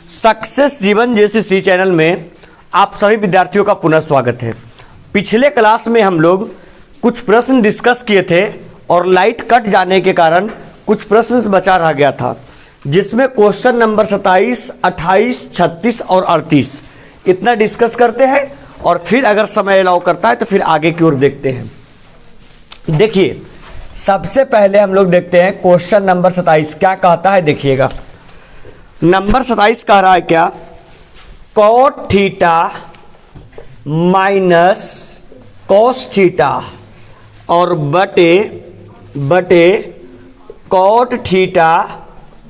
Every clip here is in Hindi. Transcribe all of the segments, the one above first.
सक्सेस जीवन जैसे सी चैनल में आप सभी विद्यार्थियों का पुनः स्वागत है। पिछले क्लास में हम लोग कुछ प्रश्न डिस्कस किए थे और लाइट कट जाने के कारण कुछ प्रश्न बचा रह गया था, जिसमें क्वेश्चन नंबर 27, 28, 36 और 38 इतना डिस्कस करते हैं और फिर अगर समय अलाउ करता है तो फिर आगे की ओर देखते हैं। देखिए, सबसे पहले हम लोग देखते हैं क्वेश्चन नंबर 27 क्या कहता है। देखिएगा, नंबर 27 कह रहा है क्या, cot theta minus cos theta और बटे कॉट थीटा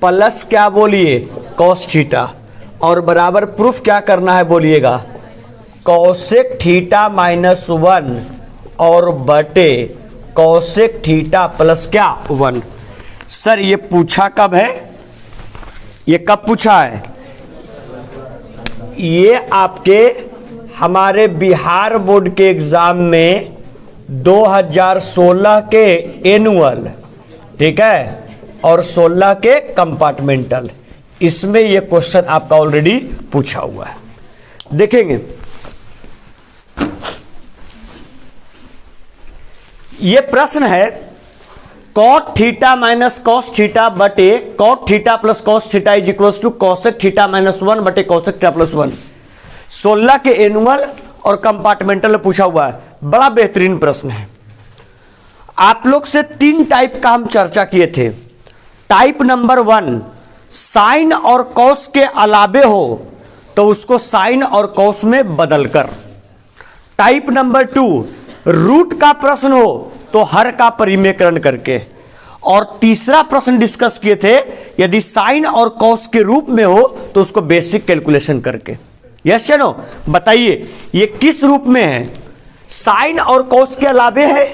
प्लस क्या बोलिए कॉस थीटा और बराबर प्रूफ क्या करना है बोलिएगा कॉसेक थीटा माइनस 1 और बटे कॉसेक थीटा प्लस क्या 1। सर ये पूछा कब है, ये कब पूछा है? ये आपके हमारे बिहार बोर्ड के एग्जाम में 2016 के एनुअल, ठीक है, और 16 के कंपार्टमेंटल, इसमें ये क्वेश्चन आपका ऑलरेडी पूछा हुआ है। देखेंगे, ये प्रश्न है cot theta minus cos theta बटे cot theta plus cos theta is equals to cosec theta minus 1 बटे कॉसेक थीटा प्लस 1। 16 के एनुअल और कंपार्टमेंटल में पूछा हुआ है। बड़ा बेहतरीन प्रश्न है। आप लोग से 3 टाइप का हम चर्चा किए थे। टाइप नंबर 1, साइन और कॉस के अलावे हो तो उसको साइन और कॉस में बदलकर। टाइप नंबर 2, रूट का प्रश्न हो तो हर का परिमेयकरण करके। और तीसरा प्रश्न डिस्कस किए थे, यदि साइन और कॉस के रूप में हो तो उसको बेसिक कैलकुलेशन करके। यस या नो? बताइए ये किस रूप में है? साइन और कॉस के अलावे है,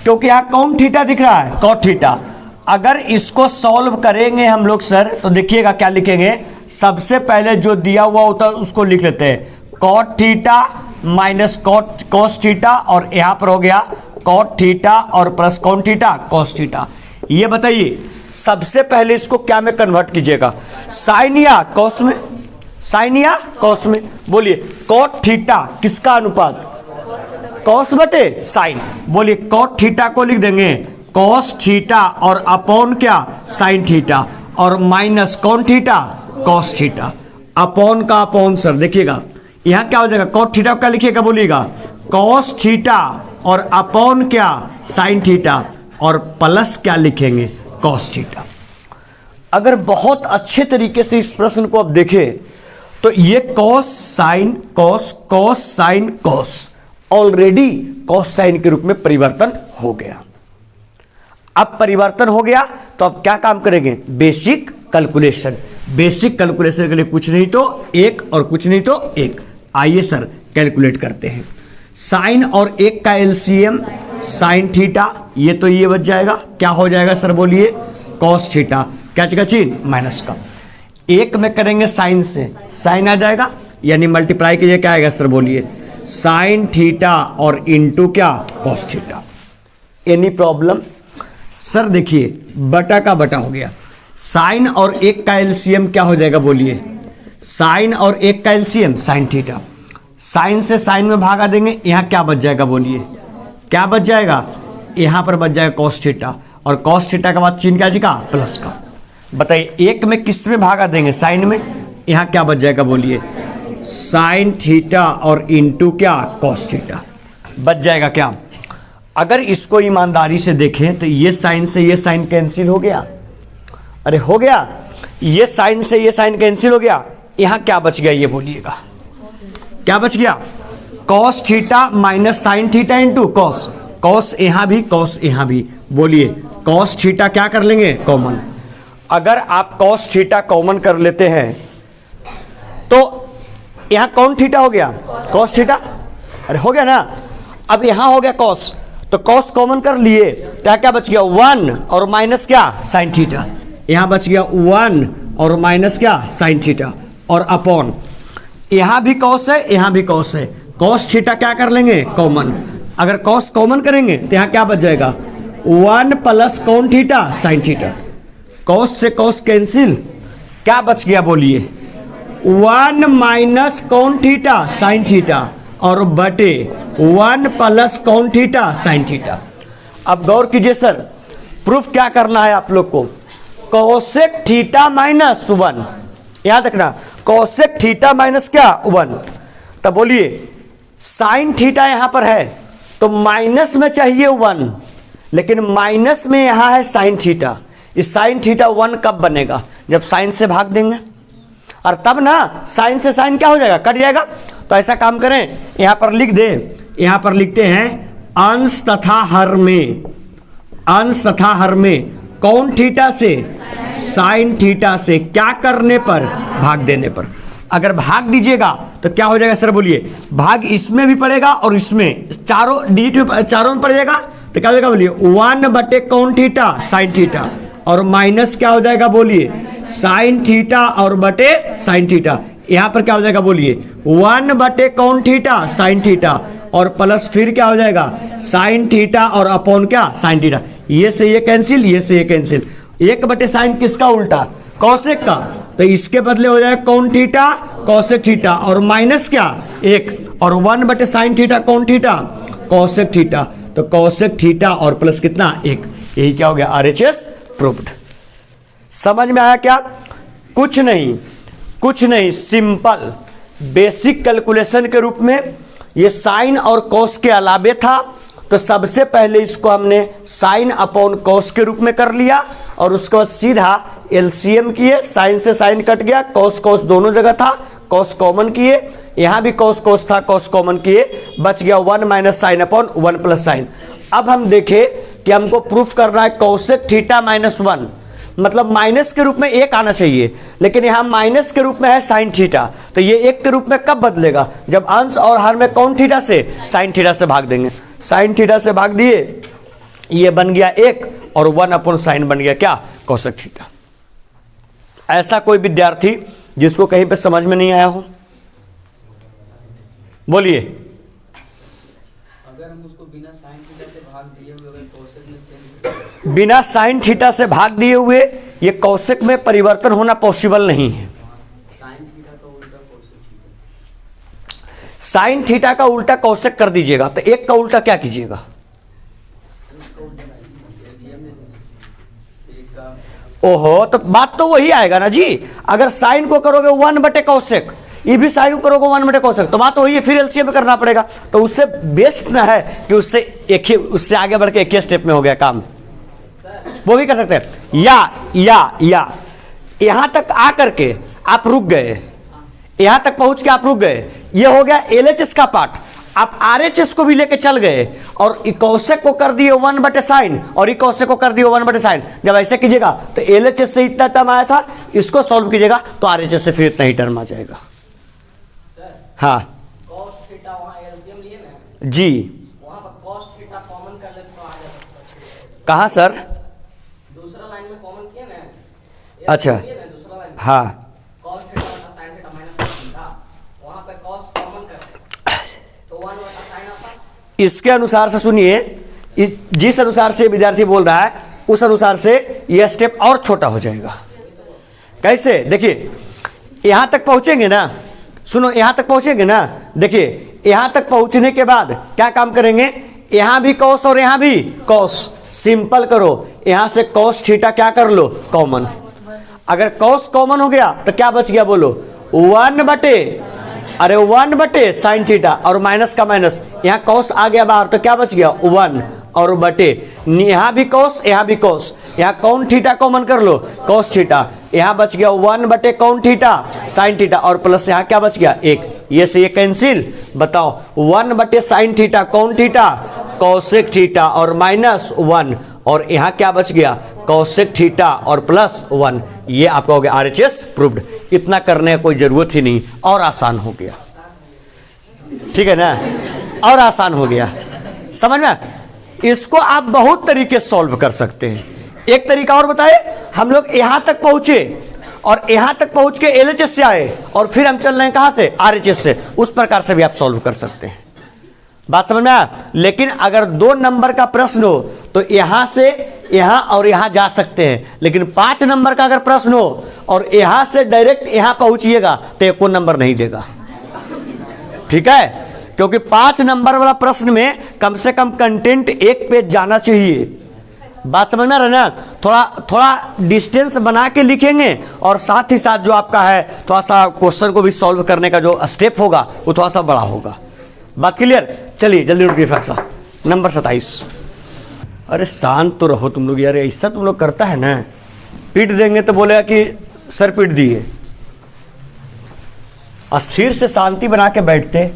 क्योंकि यहां कौन थीटा दिख रहा है, कॉट थीटा। अगर इसको सॉल्व करेंगे हम लोग सर तो देखिएगा क्या लिखेंगे। सबसे पहले जो दिया हुआ होता है उसको लिख लेते हैं, cot theta minus cos theta, और यहां पर हो गया कॉट थीटा और प्लस कौन थीटा कॉस थीटा। ये बताइए सबसे पहले इसको क्या में कन्वर्ट कीजिएगा, साइन या कॉस में? साइन या कॉस में? बोलिए कॉट थीटा किसका अनुपात, कॉस बटे साइन। बोलिए कॉट थीटा को लिख देंगे कॉस थीटा और अपॉन क्या साइन थीटा, और माइनस कौन थीटा कॉस थीटा, अपॉन का अपॉन। सर देखिएगा यहां क्या हो जाएगा, कॉट थीटा क्या लिखिएगा बोलिएगा कॉस थीटा और अपॉन क्या साइन थीटा, और प्लस क्या लिखेंगे कॉस थीटा। अगर बहुत अच्छे तरीके से इस प्रश्न को अब देखें तो ये cos sine cos, cos sine cos, already cos sine के रूप में परिवर्तन हो गया। अब परिवर्तन हो गया तो अब क्या काम करेंगे, बेसिक कैलकुलेशन। बेसिक कैलकुलेशन के लिए कुछ नहीं तो 1 और कुछ नहीं तो 1। आइए सर कैलकुलेट करते हैं। साइन और 1 का एलसीएम साइन थीटा, ये तो ये बच जाएगा, क्या हो जाएगा सर बोलिए कॉस थीटा, क्या जगह चिन्ह माइनस का। 1 में करेंगे साइन से, साइन आ जाएगा, यानी मल्टीप्लाई कीजिए, क्या आएगा सर बोलिए साइन थीटा और इंटू क्या cos theta. Any problem? Sir देखिए बटा का बटा हो गया, साइन और 1 का एलसीएम क्या हो जाएगा बोलिए, साइन और 1 का एलसीएम साइन थीटा। साइन से साइन में भागा देंगे, यहां क्या बच जाएगा बोलिए, क्या बच जाएगा, यहां पर बच जाएगा कॉस थीटा, और कॉस थीटा के बाद चिन्ह क्या जी का प्लस का। बताइए 1 में किस में भागा देंगे, साइन में, यहां क्या बच जाएगा बोलिए साइन थीटा और इंटू क्या कॉस थीटा, बच जाएगा क्या। अगर इसको ईमानदारी से देखें तो ये साइन से ये साइन कैंसिल हो गया, अरे हो गया, ये साइन से ये साइन कैंसिल हो गया, यहां क्या बच गया ये बोलिएगा, क्या बच गया cos theta minus sine theta into cos, cos यहां भी कॉस यहां भी, बोलिए कॉस थीटा क्या कर लेंगे कॉमन। अगर आप कॉस थीटा कॉमन कर लेते हैं तो यहां कौन थीटा हो गया कॉस थीटा, अरे हो गया ना। अब यहां हो गया कॉस, तो कॉस कॉमन कर लिए, क्या क्या बच गया 1 और माइनस क्या साइन थीटा, यहां बच गया 1 और माइनस क्या साइन थीटा, और अपॉन यहां भी कॉस है यहां भी कॉस है, कॉस थीटा क्या कर लेंगे कॉमन। अगर कॉस कॉमन करेंगे तो यहां क्या बच जाएगा 1 प्लस कौन थीटा साइन थीटा, कॉस से कॉस कैंसिल, क्या बच गया बोलिए 1 माइनस कौन थीटा साइन थीटा और बटे 1 प्लस कौन थीटा साइन थीटा। अब गौर कीजिए सर, प्रूफ क्या करना है आप लोग को, कोसेक थीटा माइनस 1, याद रखना कोसेक थीटा माइनस क्या 1। तब बोलिए साइन थीटा यहां पर है तो माइनस में चाहिए 1, लेकिन माइनस में यहां है साइन थीटा। इस साइन थीटा 1 कब बनेगा, जब साइन से भाग देंगे, और तब ना साइन से साइन क्या हो जाएगा, कट जाएगा। तो ऐसा काम करें, यहां पर लिख दे, यहां पर लिखते हैं अंश तथा हर में, अंश तथा हर में कौन थीटा से साइन थीटा से क्या करने पर, भाग देने पर। अगर भाग दीजिएगा तो क्या हो जाएगा सर बोलिए, भाग इसमें भी पड़ेगा और इसमें, चारों डिजिट में, चारों में पड़ जाएगा तो क्या हो जाएगा बोलिए 1 बटे कौन थीटा साइन थीटा, और माइनस क्या हो जाएगा बोलिए साइन थीटा और बटे साइन थीटा। यहां पर क्या हो जाएगा बोलिए 1 बटे कौन थीटा साइन थीटा, और प्लस फिर क्या हो जाएगा साइन थीटा और अपॉन क्या साइन थीटा। ये से ये कैंसिल, ये से ये कैंसिल, 1 बटे साइन किसका उल्टा, कौसेक का, तो इसके बदले हो जाएगा कौन थीटा कौसेक थीटा, और माइनस क्या 1, और 1 बटे साइन थीटा कौन थीटा कौसेक थीटा, तो कौसेक थीटा और प्लस कितना 1। यही क्या हो गया RHS प्रूव्ड। समझ में आया क्या, कुछ नहीं कुछ नहीं, सिंपल बेसिक कैलकुलेशन के रूप में ये साइन और कॉस के अलावे था, तो सबसे पहले इसको हमने साइन अपॉन कॉस के रूप में कर लिया, और उसके बाद सीधा एलसीएम किए, साइन से साइन कट गया, कॉस कॉस दोनों जगह था, कॉस कॉमन किए, यहां भी कॉस कॉस था, कॉस कॉमन किए, बच गया 1 minus sine upon 1 plus sign. अब हम देखें कि हमको प्रूफ करना है कौसेक थीटा माइनस 1, मतलब माइनस के रूप में 1 आना चाहिए, लेकिन यहां माइनस के रूप में है साइन थीटा, तो ये 1 के रूप में कब बदलेगा, जब अंश और हर में कौन थीटा से साइन थीटा से भाग देंगे। साइन थीटा से भाग दिए, ये बन गया 1, और 1 अपॉन साइन बन गया क्या कौसेक थीटा। ऐसा कोई विद्यार्थी जिसको कहीं पे समझ में नहीं आया हो, बोलिए। अगर हम उसको बिना साइन थीटा से भाग दिए हुए अगर कौसेक में चेंज, बिना साइन थीटा से भाग दिए हुए ये कौसेक में परिवर्तन होना पॉसिबल नहीं है। साइन थीटा का उल्टा कौसेक थीटा, साइन थीटा का उल्टा कौसेक कर दीजिएगा, तो 1 का उल्टा क्या कीजिएगा, ओहो, तो बात तो वही आएगा ना जी। अगर साइन को करोगे 1 बटे कौसेक, ये भी साइन को करोगे 1 बटे कौसेक, तो बात तो वही है, फिर एलसीएम में करना पड़ेगा। तो उससे बेस्ट ना है कि उससे आगे बढ़ के एक ही स्टेप में हो गया काम, वो भी कर सकते हैं। या यहां तक आ करके आप रुक गए, यहां तक पहुंच के आप रुक गए, ये हो गया LHS का पार्ट। आप RHS को भी लेके चल गए और कौसेक को कर दिए 1 बटे साइन, और ई कौसेक को कर दिए 1 बटे साइन। जब ऐसे कीजिएगा तो LHS से इतना टर्म आया था, इसको सॉल्व कीजिएगा तो RHS से फिर इतना ही टर्म आ जाएगा। हाँ कॉस थीटा वहां एलसीएम लिए ना जी, वहां पर कॉस थीटा कॉमन कर ले तो आ जाएगा। कहाँ सर, दूसरा लाइन में कॉमन किया ना, अच्छा लिए ना दूसरा लाइन, हाँ, cos theta sine theta minus theta, वहां पे कॉस कॉमन करते तो 1 बटा साइन आता। इसके अनुसार से सुनिए, जिस अनुसार से विद्यार्थी बोल रहा है उस अनुसार से यह स्टेप और छोटा हो जाएगा। कैसे, देखिए यहां तक पहुंचेंगे ना, सुनो यहां तक पहुंचेंगे ना, देखिए यहां तक पहुंचने के बाद क्या काम करेंगे, यहां भी कॉस और यहां भी कॉस, सिंपल करो, यहां से कॉस थीटा क्या कर लो कॉमन। अगर कॉस कॉमन हो गया तो क्या बच गया बोलो 1 बटे साइन थीटा, और माइनस का माइनस, यहां कॉस आ गया बाहर तो क्या बच गया 1 और बटे, यहां भी कॉस यहां भी कॉस, यहां कौन थीटा कॉमन कर लो कॉस थीटा, यहां बच गया 1 बटे कौन थीटा साइन थीटा, और प्लस यहां क्या बच गया 1, ये से ये कैंसिल। बताओ 1 बटे साइन थीटा कौन थीटा कौसेक थीटा, और माइनस 1, और यहां क्या बच गया कौसेक थीटा और प्लस 1। ये आपका हो गया RHS प्रूव्ड। इतना करने की कोई जरूरत ही नहीं, और आसान हो गया, ठीक है ना, और आसान हो गया, समझ में। इसको आप बहुत तरीके से सॉल्व कर सकते हैं। एक तरीका और बताए, हम लोग यहां तक पहुंचे और यहां तक पहुंच के LHS से आए, और फिर हम चल रहे हैं कहां से RHS से, उस प्रकार से भी आप सॉल्व कर सकते हैं। बात समझ में आया? लेकिन अगर 2 नंबर का प्रश्न हो तो यहां से यहां और यहां जा सकते हैं, लेकिन 5 नंबर का अगर प्रश्न हो और यहां से डायरेक्ट यहां पहुंचिएगा तो एको नंबर नहीं देगा। ठीक है, क्योंकि 5 नंबर वाला प्रश्न में कम से कम कंटेंट 1 पेज जाना चाहिए। बात समझ में आ रहा है ना? थोड़ा थोड़ा डिस्टेंस बना के लिखेंगे और साथ ही साथ जो आपका है थोड़ा सा क्वेश्चन को भी सॉल्व करने का जो स्टेप होगा वो थोड़ा सा बड़ा होगा। बात क्लियर? चलिए जल्दी उठ के फैक्सा नंबर 27। अरे शांत तो रहो तुम लोग यार, ऐसा तुम लोग करता है ना, पीट देंगे तो बोलेगा कि सर पीट दिए। अस्थिर से शांति बना के बैठते।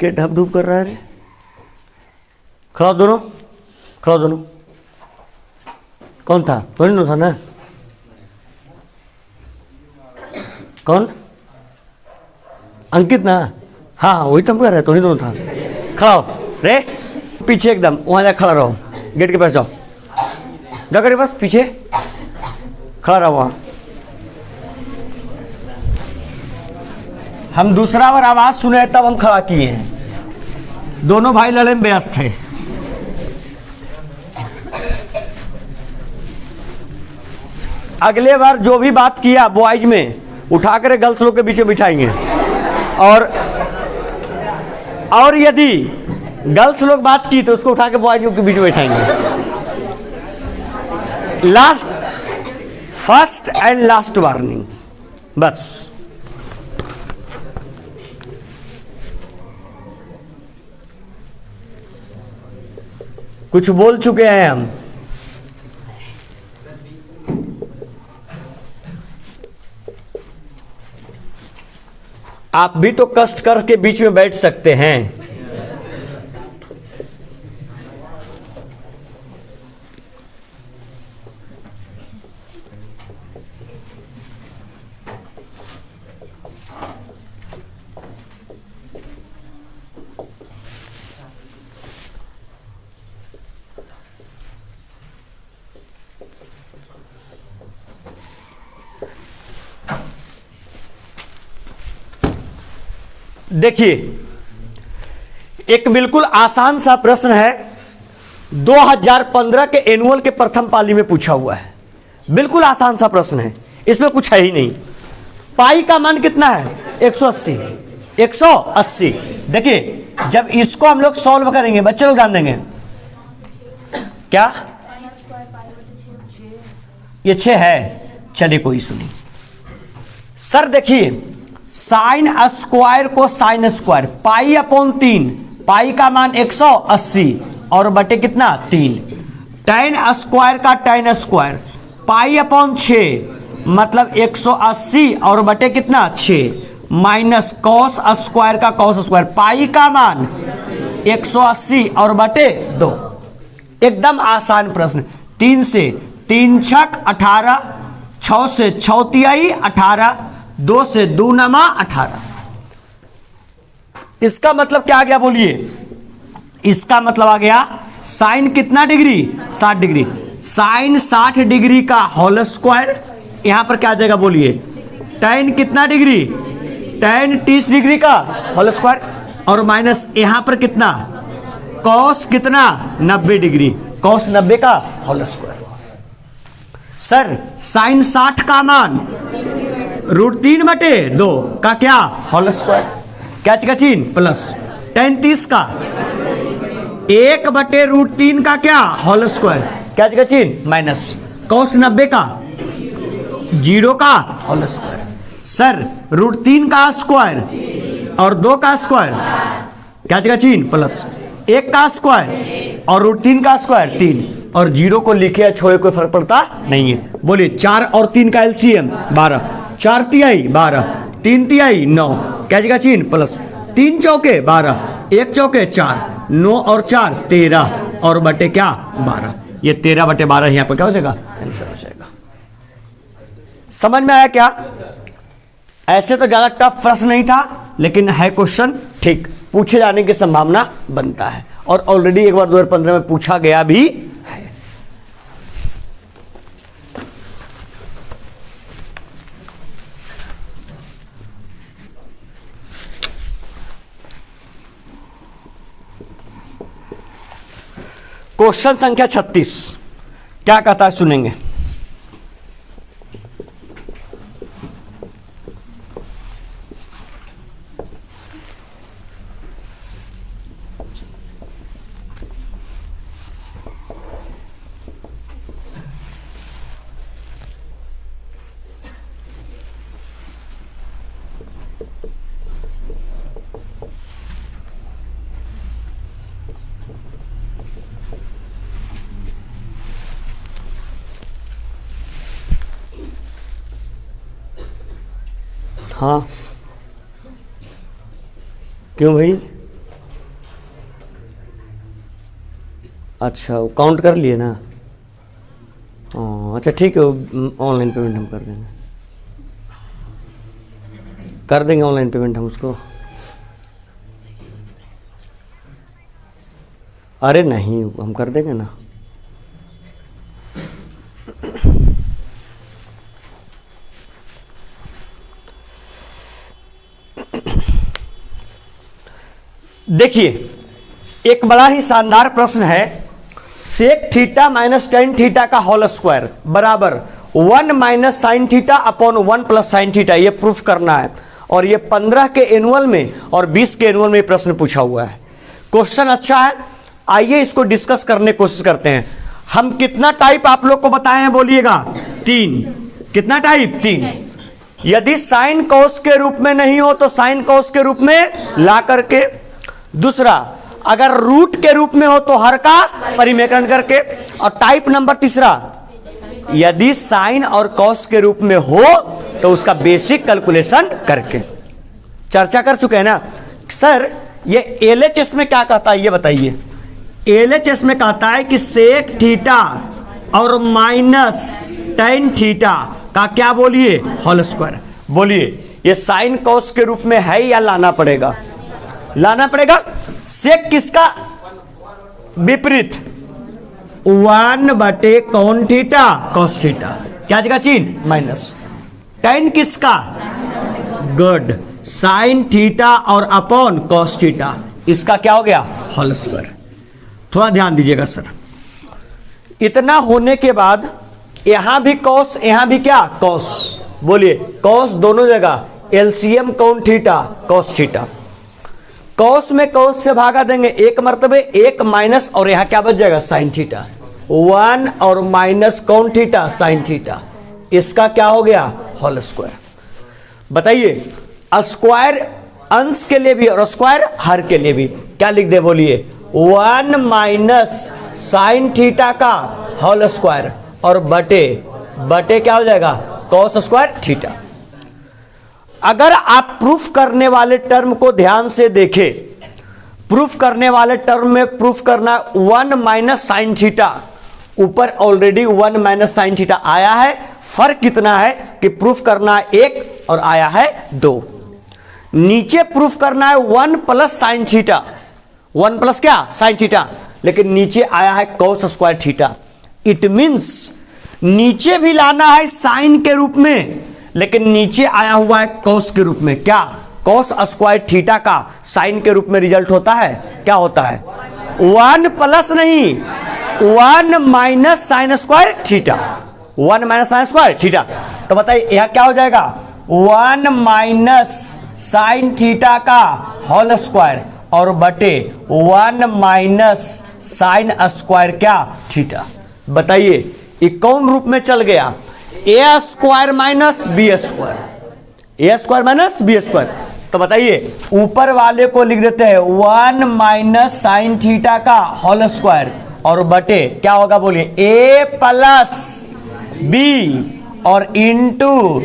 के ढप ढूप कर रहा है रे? खड़ा हो दोनों, खड़ा हो दोनों। कौन था? दोनों था ना? कौन? अंकित ना? हाँ हाँ वही तो हम कह रहे, तो दोनों था। खड़ा हो रे, पीछे एकदम वहां जा खड़ा रहो, गेट के पास जाओ, जा कर बस पीछे खड़ा रहो वहां। हम दूसरा बार आवाज सुने तब हम खड़ा किए हैं। दोनों भाई लड़े में व्यस्त थे। अगले बार जो भी बात किया बॉयज में उठा कर गर्ल्स लोग के बीच में बिठाएंगे, और यदि गर्ल्स लोग बात की तो उसको उठा के बॉयज के बीच में बिठाएंगे। Last, first and last warning, बस। कुछ बोल चुके हैं हम। आप भी तो कष्ट करके बीच में बैठ सकते हैं। देखिए, एक बिल्कुल आसान सा प्रश्न है, 2015 के एनुअल के प्रथम पाली में पूछा हुआ है। बिल्कुल आसान सा प्रश्न है, इसमें कुछ है ही नहीं। पाई का मान कितना है? 180। 180। देखिए, जब इसको हम लोग सॉल्व करेंगे, बच्चे लोग ध्यान देंगे, क्या ये 6 है? चलिए कोई सुनी सर। देखिए, साइन स्क्वायर को साइन स्क्वायर, पाई अपॉन 3, पाई का मान 180 और बटे कितना 3, टैन स्क्वायर का टैन स्क्वायर, पाई अपॉन 6 मतलब 180 और बटे कितना 6, माइनस कॉस स्क्वायर का कॉस स्क्वायर, पाई का मान 180 और बटे 2। एकदम आसान प्रश्न। 3 से 3 छक 18, 6 से 6 तिहाई 18, 2 से 2 नमा 18। इसका मतलब क्या आ गया बोलिए? इसका मतलब आ गया साइन कितना डिग्री? 60 डिग्री। साइन 60 डिग्री का होल स्क्वायर, यहां पर क्या आ जाएगा बोलिए? टैन कितना डिग्री? टैन 30 डिग्री का होल स्क्वायर, और माइनस यहां पर कितना? कॉस कितना? 90 डिग्री, कॉस 90 का होल स्क्वायर। सर साइन 60 का मान √3/2 का क्या होल स्क्वायर, क्या का चिन्ह प्लस, tan 30 का 1/√3 का क्या होल स्क्वायर, क्या का चिन्ह माइनस, cos 90 का 0 का होल स्क्वायर। सर √3 का स्क्वायर और 2 का स्क्वायर, क्या का चिन्ह प्लस, 1 का स्क्वायर और √3 का स्क्वायर 3, और 0 को लिखे या छोड़े कोई फर्क पड़ता नहीं है। बोलिए 4 और 3 का एलसीएम 12, 4 तिहाई 12, 3 तिहाई 9, क्या का चिन्ह प्लस, 3 चौके 12, 1 चौके 4, 9 और 4 13 और बटे क्या 12, ये 13/12 यहाँ पर क्या हो जाएगा आंसर हो जाएगा। समझ में आया क्या? ऐसे तो ज्यादा टफ प्रश्न नहीं था, लेकिन है क्वेश्चन ठीक, पूछे जाने की संभावना बनता है, और ऑलरेडी एक बार 2015 में पूछा गया भी है। क्वेश्चन संख्या 36 क्या कहता है सुनेंगे। हाँ क्यों भाई? अच्छा वो काउंट कर लिए ना? अच्छा ठीक है, ऑनलाइन पेमेंट हम कर देंगे ऑनलाइन पेमेंट हम उसको। अरे नहीं हम कर देंगे ना। देखिए एक बड़ा ही शानदार प्रश्न है, sec theta minus tan theta का होल स्क्वायर बराबर 1 minus sine theta upon 1 plus sine theta, ये प्रूफ करना है। और ये 15 के एनुअल में और 20 के एनुअल में प्रश्न पूछा हुआ है। क्वेश्चन अच्छा है, आइए इसको डिस्कस करने की कोशिश करते हैं। हम कितना टाइप आप लोग को बताए हैं बोलिएगा? 3। कितना टाइप? 3। यदि साइन कॉस के रूप में नहीं हो तो साइन कॉस के रूप में ला करके, दूसरा अगर रूट के रूप में हो तो हर का परिमेकरण करके, और टाइप नंबर तीसरा यदि साइन और कॉस के रूप में हो तो उसका बेसिक कैलकुलेशन करके। चर्चा कर चुके हैं ना सर। ये एलएचएस में क्या कहता है ये बताइए। एलएचएस में कहता है कि सेक थीटा और माइनस टेन थीटा का क्या बोलिए होल स्क्वायर। बोलिए ये साइन कॉस के रूप में है या लाना पड़ेगा? लाना पड़ेगा। सेक किसका विपरीत? 1/कॉन थीटा कॉस थीटा, क्या जगह चिन्ह माइनस। टेन किसका? गुड, साइन थीटा और अपॉन कॉस थीटा, इसका क्या हो गया होल स्क्वायर। थोड़ा ध्यान दीजिएगा सर। इतना होने के बाद यहां भी कॉस, यहां भी क्या कॉस। बोलिए कॉस दोनों जगह, LCM cos theta cos theta. Cos में कॉस से भागा देंगे एक मर्तबे, एक माइनस, और यहां क्या बच जाएगा साइन थीटा। 1 और minus cos theta sine theta, इसका क्या हो गया होल स्क्वायर। बताइए स्क्वायर अंश के लिए भी और स्क्वायर हर के लिए भी क्या लिख दे? बोलिए 1 माइनस साइन थीटा का होल स्क्वायर और बटे क्या हो जाएगा कॉस स्क्वायर थीटा। अगर आप प्रूफ करने वाले टर्म को ध्यान से देखें, प्रूफ करने वाले टर्म में प्रूफ करना 1 माइनस साइन थीटा, ऊपर ऑलरेडी 1 माइनस साइन थीटा आया है। फर्क कितना है कि प्रूफ करना है 1 और आया है 2। नीचे प्रूफ करना है 1 प्लस साइन थीटा, 1 प्लस क्या साइन थीटा, लेकिन नीचे आया है cos square theta. It means नीचे भी लाना है साइन के रूप में, लेकिन नीचे आया हुआ है कॉस के रूप में। क्या कॉस स्क्वायर थीटा का साइन के रूप में रिजल्ट होता है? क्या होता है? 1 प्लस नहीं, 1 minus sine square theta. 1 minus sine square theta. तो बताइए यह क्या हो जाएगा, 1 माइनस साइन थीटा का होल स्क्वायर और बटे 1 माइनस साइन स्क्वायर क्या थीटा। बताइए ये कौन रूप में चल गया, ए स्क्वायर माइनस बी स्क्वायर, ए स्क्वायर माइनस बी स्क्वायर। तो बताइए ऊपर वाले को लिख देते हैं 1 माइनस साइन थीटा का होल स्क्वायर और बटे क्या होगा बोलिए, ए प्लस बी और इंटू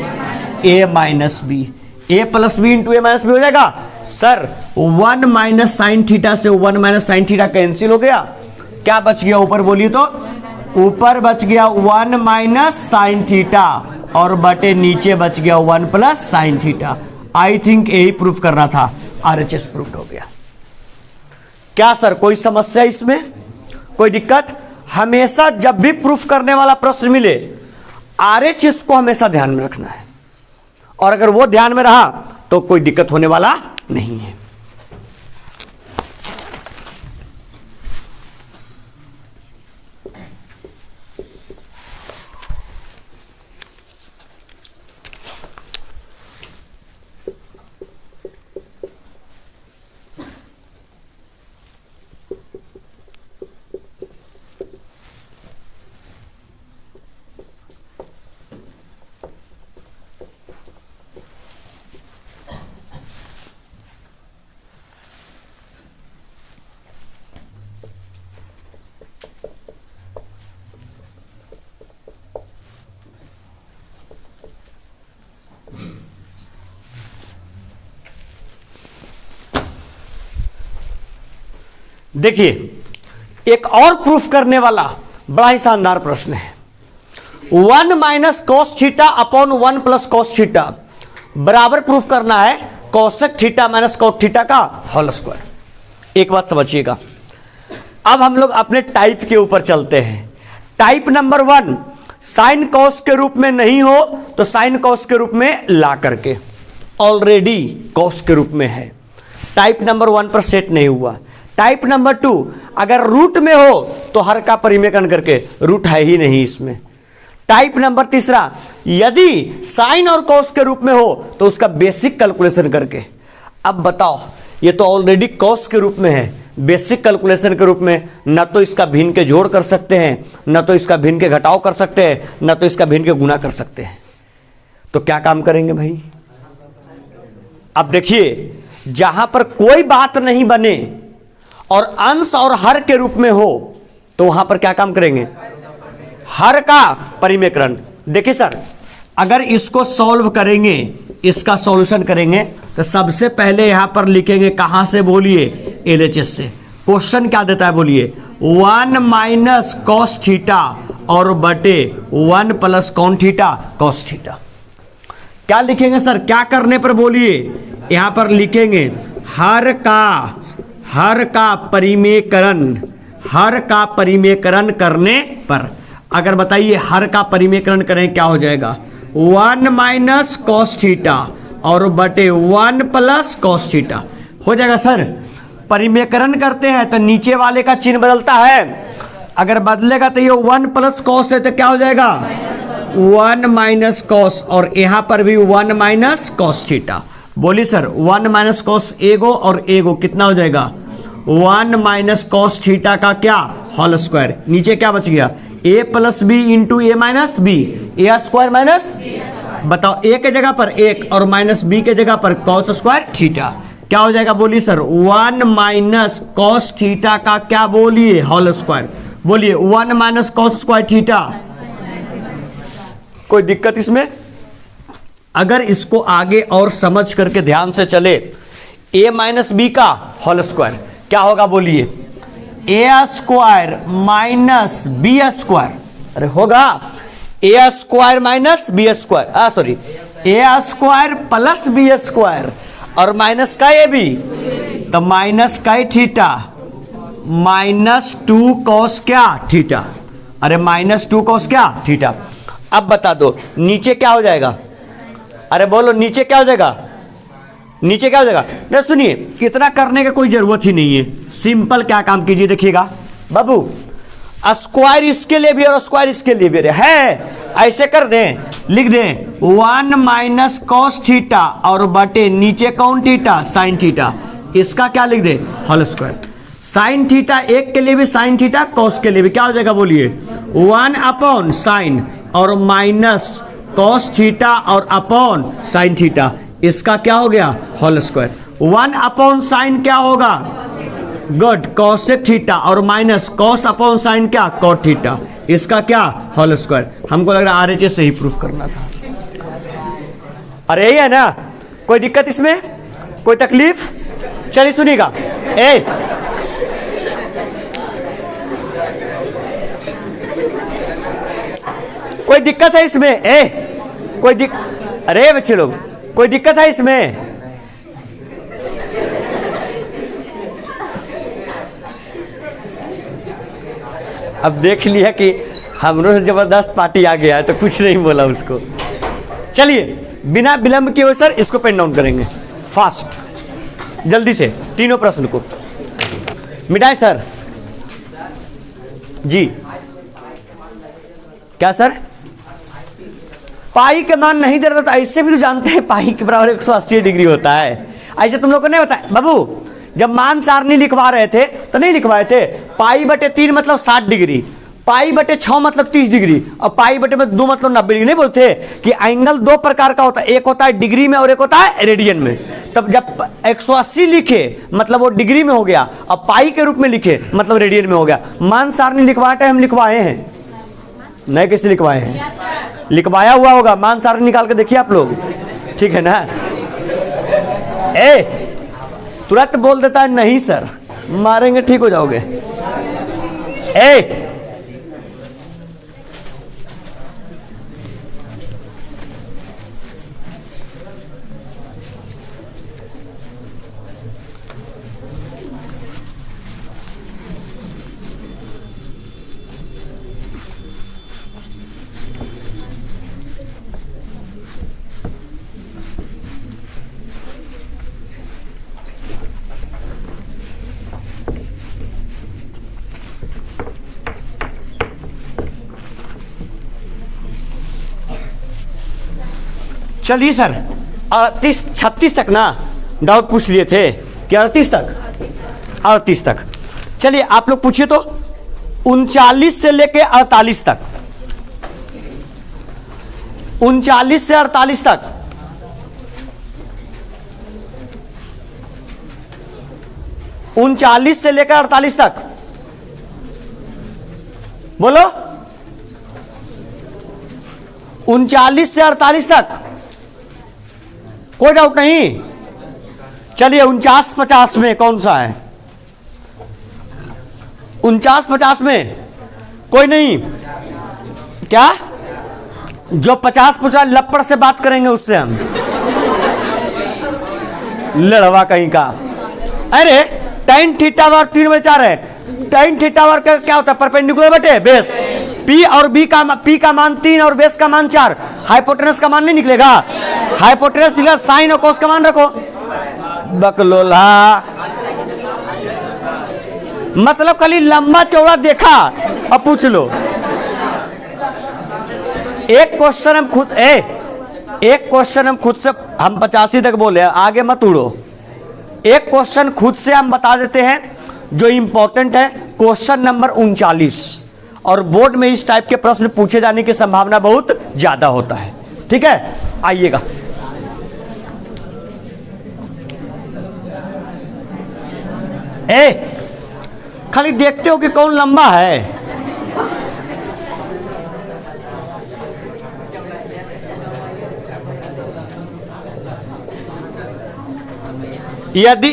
ए माइनस बी, ए प्लस बी इंटू ए माइनस बी हो जाएगा। सर 1 माइनस साइन थीटा से 1 माइनस साइन थीटा कैंसिल हो गया, क्या बच गया ऊपर बोलिए, तो ऊपर बच गया 1 माइनस साइन थीटा और बटे नीचे बच गया 1 plus sine theta. I think यही प्रूफ करना था, आरएचएस प्रूफ हो गया। क्या सर कोई समस्या इसमें, कोई दिक्कत? हमेशा जब भी प्रूफ करने वाला प्रश्न मिले आरएचएस को हमेशा ध्यान में रखना है, और अगर वो ध्यान में रहा तो कोई दिक्कत होने वाला नहीं है। देखिए एक और प्रूफ करने वाला बड़ा ही शानदार प्रश्न है। 1 minus cos theta upon 1 plus cos theta बराबर प्रूफ करना है cosec theta minus cot theta का होल स्क्वायर। एक बात समझिएगा, अब हम लोग अपने टाइप के ऊपर चलते हैं। टाइप नंबर 1 साइन कॉस के रूप में नहीं हो तो साइन कॉस के रूप में ला करके, ऑलरेडी कॉस के रूप में है, टाइप नंबर 1 पर सेट नहीं हुआ। टाइप नंबर 2 अगर रूट में हो तो हर का परिमेयकरण करके, रूट है ही नहीं इसमें। टाइप नंबर 3 यदि साइन और कॉस के रूप में हो तो उसका बेसिक कैलकुलेशन करके। अब बताओ ये तो ऑलरेडी कॉस के रूप में है, बेसिक कैलकुलेशन के रूप में न तो इसका भिन्न के जोड़ कर सकते हैं, न तो इसका भिन्न के घटाव कर सकते हैं, न तो इसका भिन्न के गुणा कर सकते हैं। तो क्या काम करेंगे भाई? अब देखिए जहां पर कोई बात नहीं बने और अंश और हर के रूप में हो तो वहां पर क्या काम करेंगे, हर का परिमेयकरण। देखिए सर अगर इसको सॉल्व करेंगे, इसका सॉल्यूशन करेंगे तो सबसे पहले यहां पर लिखेंगे कहां से बोलिए, एलएचएस से। क्वेश्चन क्या देता है बोलिए, 1 माइनस कॉस थीटा और बटे 1 plus cos theta cos theta. क्या लिखेंगे सर, क्या करने पर बोलिए, यहां पर लिखेंगे हर का परिमेयकरण, हर का परिमेयकरण करने पर। अगर बताइए हर का परिमेयकरण करें क्या हो जाएगा, 1 माइनस कॉस थीटा और बटे 1 प्लस कॉस थीटा हो जाएगा। सर परिमेयकरण करते हैं तो नीचे वाले का चिन्ह बदलता है, अगर बदलेगा तो ये 1 प्लस कॉस है तो क्या हो जाएगा 1 माइनस कॉस, और यहां पर भी 1 माइनस कॉस थीटा। बोली सर 1 माइनस कॉस एगो और एगो कितना हो जाएगा 1 माइनस कॉस थीटा का क्या होल स्क्वायर। नीचे क्या बच गया, ए प्लस बी इंटू ए माइनस बी, ए स्क्वायर माइनस, बताओ ए के जगह पर 1 और माइनस बी के जगह पर कॉस स्क्वायर थीटा। क्या हो जाएगा बोलिए सर 1 माइनस कॉस थीटा का क्या बोलिए होल स्क्वायर। बोलिए 1 माइनस कॉस स्क्वायर थीटा। कोई दिक्कत इसमें? अगर इसको आगे और समझ करके ध्यान से चले, ए माइनस बी का होल स्क्वायर क्या होगा बोलिए, A square minus B square, अरे होगा A square minus B square, sorry A square plus B square और माइनस का ए बी, तो माइनस का थीटा माइनस 2 कॉस क्या थीटा, अरे माइनस 2 कॉस क्या थीटा। अब बता दो नीचे क्या हो जाएगा, अरे बोलो नीचे क्या हो जाएगा, नीचे क्या हो जाएगा। नहीं सुनिए इतना करने की कोई जरूरत ही नहीं है, सिंपल क्या काम कीजिए, देखिएगा बाबू स्क्वायर इसके लिए भी और स्क्वायर इसके लिए भी है, ऐसे कर दें, लिख दें 1 माइनस कॉस थीटा और बटे नीचे कौन थीटा, साइन थीटा, इसका क्या लिख दें, होल स्क्वायर। साइन थीटा एक के लिए भी साइन थीटा, कॉस के लिए भी क्या हो जाएगा बोलिए, 1 अपॉन साइन और माइनस कॉस थीटा और अपॉन साइन थीटा, इसका क्या हो गया, होल स्क्वायर। 1 अपॉन साइन क्या होगा, गुड, कॉसेक थीटा और माइनस कॉस अपॉन साइन क्या, कॉट थीटा, इसका क्या, होल स्क्वायर। हमको लग रहा RHS से ही प्रूफ करना था। अरे यही है ना, कोई दिक्कत इसमें, कोई तकलीफ? चलिए सुनिएगा, कोई दिक्कत है इसमें? अरे बच्चे लोग, कोई दिक्कत है इसमें? अब देख लिया कि हमरों से जबरदस्त पार्टी आ गया है तो कुछ नहीं बोला उसको। चलिए बिना विलंब किए हुए सर इसको पेन डाउन करेंगे फास्ट, जल्दी से तीनों प्रश्न को मिटाए सर जी। क्या सर, पाई के मान नहीं दे रहा, तो ऐसे भी तो जानते हैं पाई के बराबर 180 डिग्री होता है। ऐसे तुम लोग को नहीं बताया बाबू, जब मान सारणी लिखवा रहे थे तो नहीं लिखवाए थे, पाई बटे 3 मतलब 60 डिग्री, पाई बटे 6 मतलब 30 डिग्री और पाई बटे में 2 मतलब 90 डिग्री। नहीं बोलते कि एंगल दो प्रकार का होता है, एक होता है डिग्री में और एक होता है रेडियन में। तब जब 180 लिखे मतलब वो डिग्री में हो गया, और पाई के रूप में लिखे मतलब रेडियन में हो गया। मान सारणी लिखवाते हम लिखवाए हैं, नहीं कैसे लिखवाए हैं, लिखवाया हुआ होगा, मान सारणी निकाल के देखिए आप लोग, ठीक है ना। तुरंत बोल देता है नहीं सर, मारेंगे ठीक हो जाओगे। चलिए सर 36 तक ना डाउट पूछ लिए थे कि 38 तक। चलिए आप लोग पूछिए तो 39 से लेके 48 तक, 39 से 48 तक, 39 से लेकर 48 तक बोलो, 39 से 48 तक कोई डाउट नहीं। चलिए 49-50 में कौन सा है, 49-50 में कोई नहीं क्या, जो 50 लपड़ से बात करेंगे उससे हम लड़वा कहीं का। अरे tan थीटा वर्ग 3/4 है, tan थीटा वर्ग का क्या होता है, परपेंडिकुलर बटे बेस। P और B का P का मान 3 और बेस का मान 4, हाइपोटेनस का मान नहीं निकलेगा, हाइपोटेनस निकला, साइन और कोस का मान रखो। बकलोला मतलब खाली लंबा चौड़ा देखा अब पूछ लो। एक क्वेश्चन हम खुद से हम 85 तक बोले, आगे मत उड़ो। एक क्वेश्चन खुद से हम बता देते हैं जो इंपॉर्टेंट है, क्वेश्चन नंबर 39, और बोर्ड में इस टाइप के प्रश्न पूछे जाने की संभावना बहुत ज्यादा होता है। ठीक है, आइएगा। खाली देखते हो कि कौन लंबा है। यदि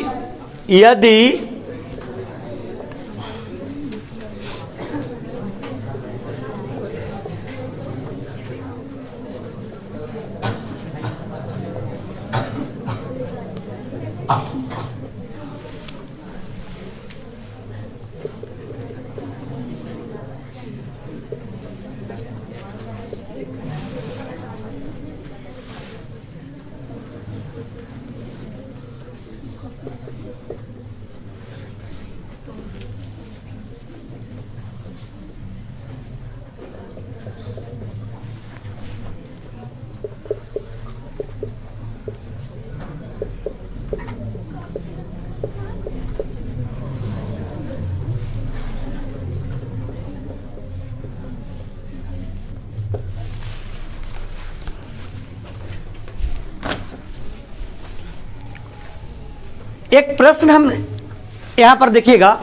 एक प्रश्न हम यहां पर देखिएगा,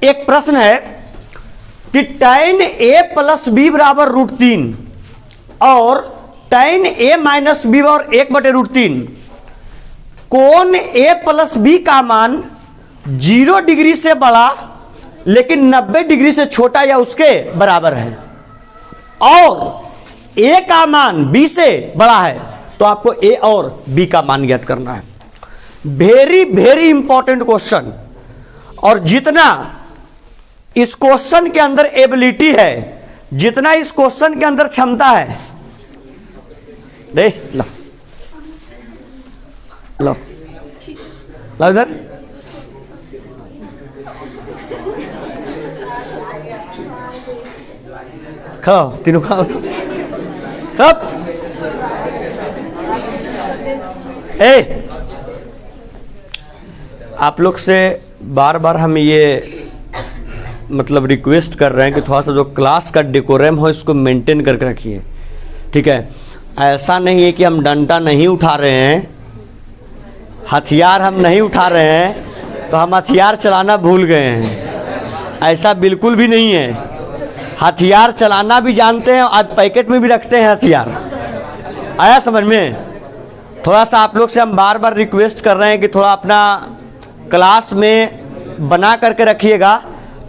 एक प्रश्न है कि tan a प्लस बी बराबर √3 और tan a माइनस बी बराबर 1/√3, कोण a प्लस बी का मान 0 डिग्री से बड़ा लेकिन 90 डिग्री से छोटा या उसके बराबर है, और a का मान b से बड़ा है, तो आपको a और b का मान ज्ञात करना है। वेरी वेरी इंपॉर्टेंट क्वेश्चन, और जितना इस क्वेश्चन के अंदर एबिलिटी है, जितना इस क्वेश्चन के अंदर क्षमता है, देख लो लो लो इधर, खाओ तीनों खाओ तो कब आप लोग से बार बार हम ये मतलब रिक्वेस्ट कर रहे हैं कि थोड़ा सा जो क्लास का डेकोरम हो इसको मेंटेन करके रखिए, ठीक है। ऐसा नहीं है कि हम डंडा नहीं उठा रहे हैं, हथियार हम नहीं उठा रहे हैं तो हम हथियार चलाना भूल गए हैं, ऐसा बिल्कुल भी नहीं है। हथियार चलाना भी जानते हैं, आज पैकेट में भी रखते हैं हथियार। आया समझ में? थोड़ा सा आप लोग से हम बार बार रिक्वेस्ट कर रहे हैं कि थोड़ा अपना क्लास में बना करके रखिएगा,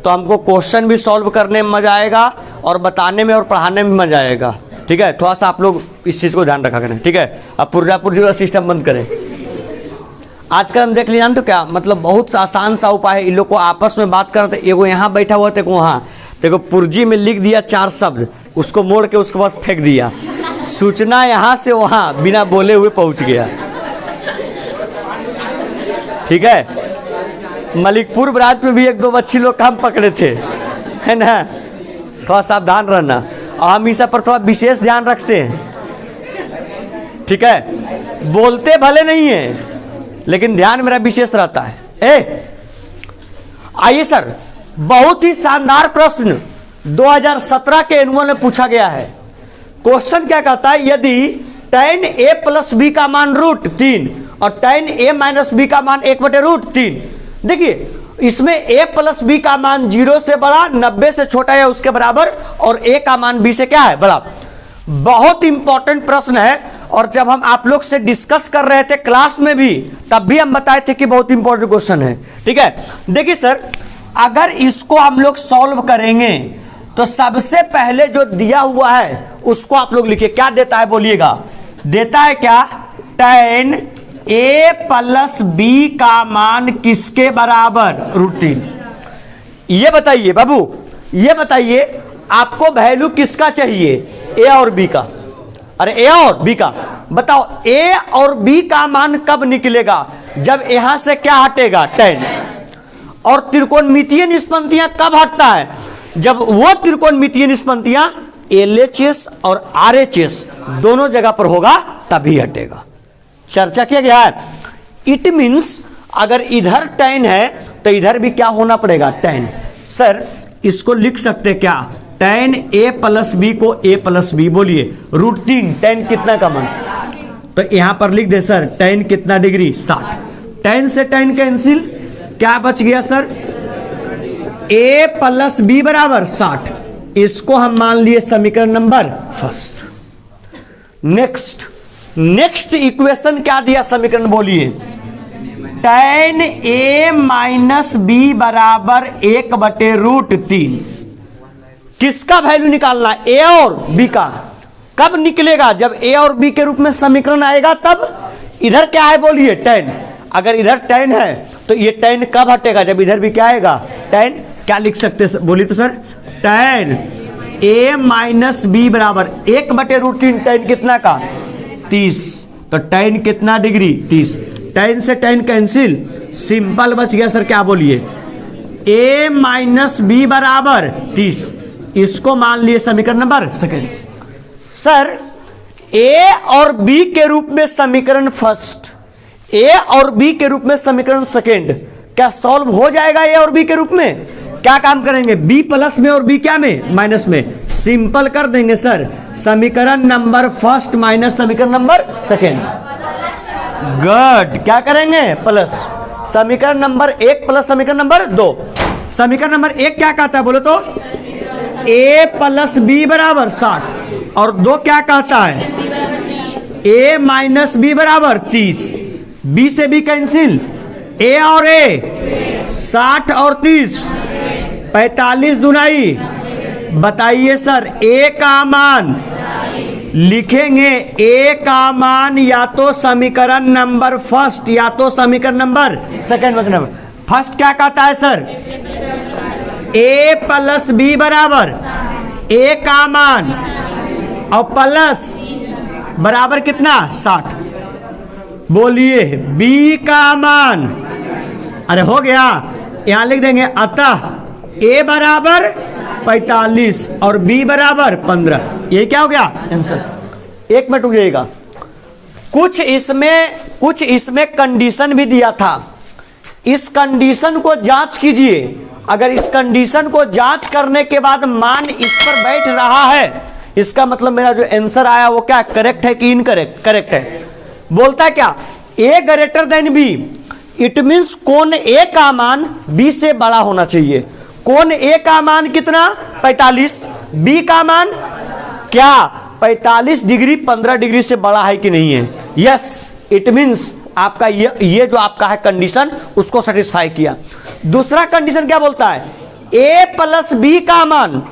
तो हमको क्वेश्चन भी सॉल्व करने में मज़ा आएगा और बताने में और पढ़ाने में मज़ा आएगा, ठीक है। थोड़ा सा आप लोग इस चीज़ को ध्यान रखा करें, ठीक है। अब पुर्जा वाला सिस्टम बंद करें। आजकल हम देख लीजिए, तो क्या मतलब बहुत आसान सा उपाय है, इन लोग को आपस में बात करते, एगो यहाँ बैठा हुआ था, वहाँ देखो पुर्जी में लिख दिया 4 शब्द, उसको मोड़ के उसके पास फेंक दिया, सूचना यहाँ से वहाँ बिना बोले हुए पहुँच गया, ठीक है। मलिकपुर ब्रांच में भी 1-2 बच्ची लोग काम पकड़े थे, है ना। थोड़ा सावधान रहना, और हम इस पर थोड़ा विशेष ध्यान रखते हैं, ठीक है। बोलते भले नहीं है लेकिन ध्यान मेरा विशेष रहता है। आइए सर, बहुत ही शानदार प्रश्न 2017 के एनुअल में पूछा गया है। क्वेश्चन क्या कहता है, यदि tan a प्लस बी का मान √3 और tan a माइनस बी का मान 1/√3, देखिए इसमें a प्लस बी का मान 0 से बड़ा, 90 से छोटा या उसके बराबर, और a का मान b से क्या है, बड़ा। बहुत इंपॉर्टेंट प्रश्न है, और जब हम आप लोग से डिस्कस कर रहे थे क्लास में भी, तब भी हम बताए थे कि बहुत इंपॉर्टेंट क्वेश्चन है, ठीक है। देखिए सर, अगर इसको हम लोग सॉल्व करेंगे तो सबसे पहले जो दिया हुआ है उसको आप लोग लिखिए। क्या देता है बोलिएगा? देता है क्या? tan a प्लस b का मान किसके बराबर? √3। ये बताइए बाबू, ये बताइए आपको वैल्यू किसका चाहिए, a और b का? अरे a और b का बताओ, a और b का मान कब निकलेगा? जब यहां से क्या हटेगा? tan। और त्रिकोणमितीय निष्पत्तियां कब हटता है? जब वो त्रिकोणमितीय निष्पत्तियां LHS और RHS दोनों जगह पर होगा तभी हटेगा। चर्चा किया गया है। इट मीन्स अगर इधर tan है तो इधर भी क्या होना पड़ेगा? tan। सर इसको लिख सकते क्या? tan a प्लस बी को a प्लस बी बोलिए, √3 tan कितना का मान, तो यहां पर लिख दे सर tan कितना डिग्री? 60। tan से tan कैंसिल, क्या बच गया सर? a प्लस बी बराबर 60। इसको हम मान लिए समीकरण नंबर फर्स्ट। नेक्स्ट इक्वेशन क्या दिया समीकरण बोलिए? tan a माइनस बी बराबर 1/√3। किसका वैल्यू निकालना? a और b का। कब निकलेगा? जब a और b के रूप में समीकरण आएगा तब। इधर क्या है बोलिए? tan। अगर इधर tan है तो ये tan कब हटेगा? जब इधर भी क्या आएगा? tan। क्या लिख सकते हैं बोलिए तो sir? tan a minus B बराबर 1/√3। tan कितना का? 30। तो tan कितना डिग्री? 30। tan से tan कैंसिल, सिंपल बच गया सर। क्या बोलिए? a माइनस बी बराबर 30। इसको मान लिए समीकरण नंबर सेकेंड। सर a और b के रूप में समीकरण फर्स्ट, a और b के रूप में समीकरण सेकेंड, क्या सॉल्व हो जाएगा a और b के रूप में? क्या काम करेंगे? b प्लस में और b क्या में? माइनस में। सिंपल कर देंगे सर, समीकरण नंबर फर्स्ट माइनस समीकरण नंबर सेकेंड। गुड, क्या करेंगे? प्लस समीकरण नंबर 1 प्लस समीकरण नंबर 2। समीकरण नंबर 1 क्या कहता है बोलो तो? a प्लस बी बराबर 60 और 2 क्या कहता है? a माइनस बी बराबर 30। b से b कैंसिल, a और a 60 और 30 45 दुनाई। बताइए सर a का मान लिखेंगे, a का मान या तो समीकरण नंबर फर्स्ट या तो समीकरण नंबर सेकंड। नंबर फर्स्ट क्या कहता है सर? a प्लस बी बराबर a का मान और प्लस बराबर कितना? 60। बोलिए b का मान, अरे हो गया, यहां लिख देंगे अतः a बराबर 45 और b बराबर 15। ये क्या हो गया आंसर। एक मिनट रुकिएगा, कुछ इसमें कंडीशन भी दिया था। इस कंडीशन को जांच कीजिए। अगर इस कंडीशन को जांच करने के बाद मान इस पर बैठ रहा है, इसका मतलब मेरा जो आंसर आया वो क्या करेक्ट है कि इनकरेक्ट? करेक्ट है। बोलता है क्या? a greater than b, it means कोण a का मान b से बड़ा होना चाहिए। कोण a का मान कितना? 45। b का मान क्या? 45 डिग्री 15 डिग्री से बड़ा है कि नहीं है? यस, इट मीन्स आपका ये जो आपका है कंडीशन उसको सेटिस्फाई किया। दूसरा कंडीशन क्या बोलता है? a प्लस बी का मान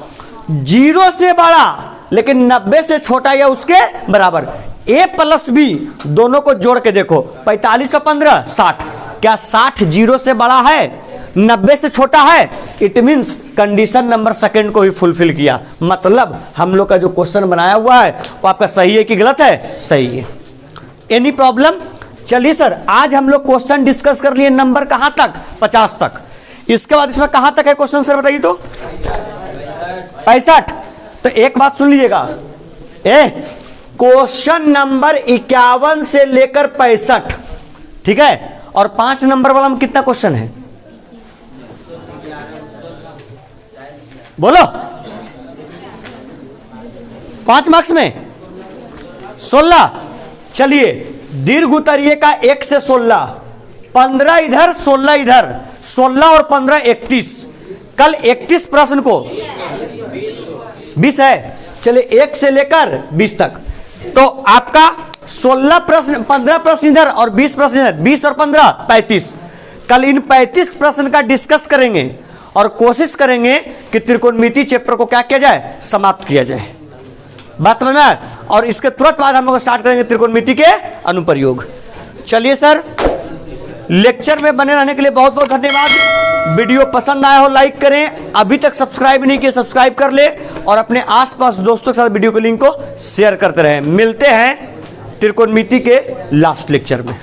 0 से बड़ा लेकिन 90 से छोटा या उसके बराबर। a प्लस बी दोनों को जोड़ के देखो, 45 और 15 60। क्या 60 0 से बड़ा है, 90 से छोटा है? It means condition number second को ही फुलफिल किया। मतलब हम लोग का जो क्वेश्चन बनाया हुआ है वो आपका सही है कि गलत है? सही है। Any problem? चलिए सर, आज हम लोग क्वेश्चन डिस्कस कर लिए। नंबर कहां तक? 50 तक। इसके बाद इसमें कहां तक है क्वेश्चन सर बताइए तो? 65। तो एक बात सुन लीजिएगा, क्वेश्चन नंबर 51 से लेकर 65, ठीक है? और 5 नंबर वाला में कितना क्वेश्चन है बोलो? 5 मार्क्स में 16। चलिए, दीर्घ उतरिए का 1 से 16, 15 इधर 16 इधर, 16 और 15 31। कल 31 प्रश्न को 20 है। चलिए 1 से लेकर 20 तक, तो आपका 16 प्रश्न, 15 प्रश्न इधर और 20 प्रश्न इधर, 20 और 15 35। कल इन 35 प्रश्न का डिस्कस करेंगे और कोशिश करेंगे कि त्रिकोणमिति चैप्टर को क्या किया जाए? समाप्त किया जाए। बात समझ में आया? और इसके तुरंत बाद हम लोग स्टार्ट करेंगे त्रिकोणमिति के अनुप्रयोग। चलिए सर, लेक्चर में बने रहने के लिए बहुत बहुत धन्यवाद। वीडियो पसंद आया हो लाइक करें, अभी तक सब्सक्राइब नहीं किए सब्सक्राइब कर ले और अपने आसपास दोस्तों के साथ वीडियो के लिंक को शेयर करते रहें। मिलते हैं त्रिकोणमिति के लास्ट लेक्चर में।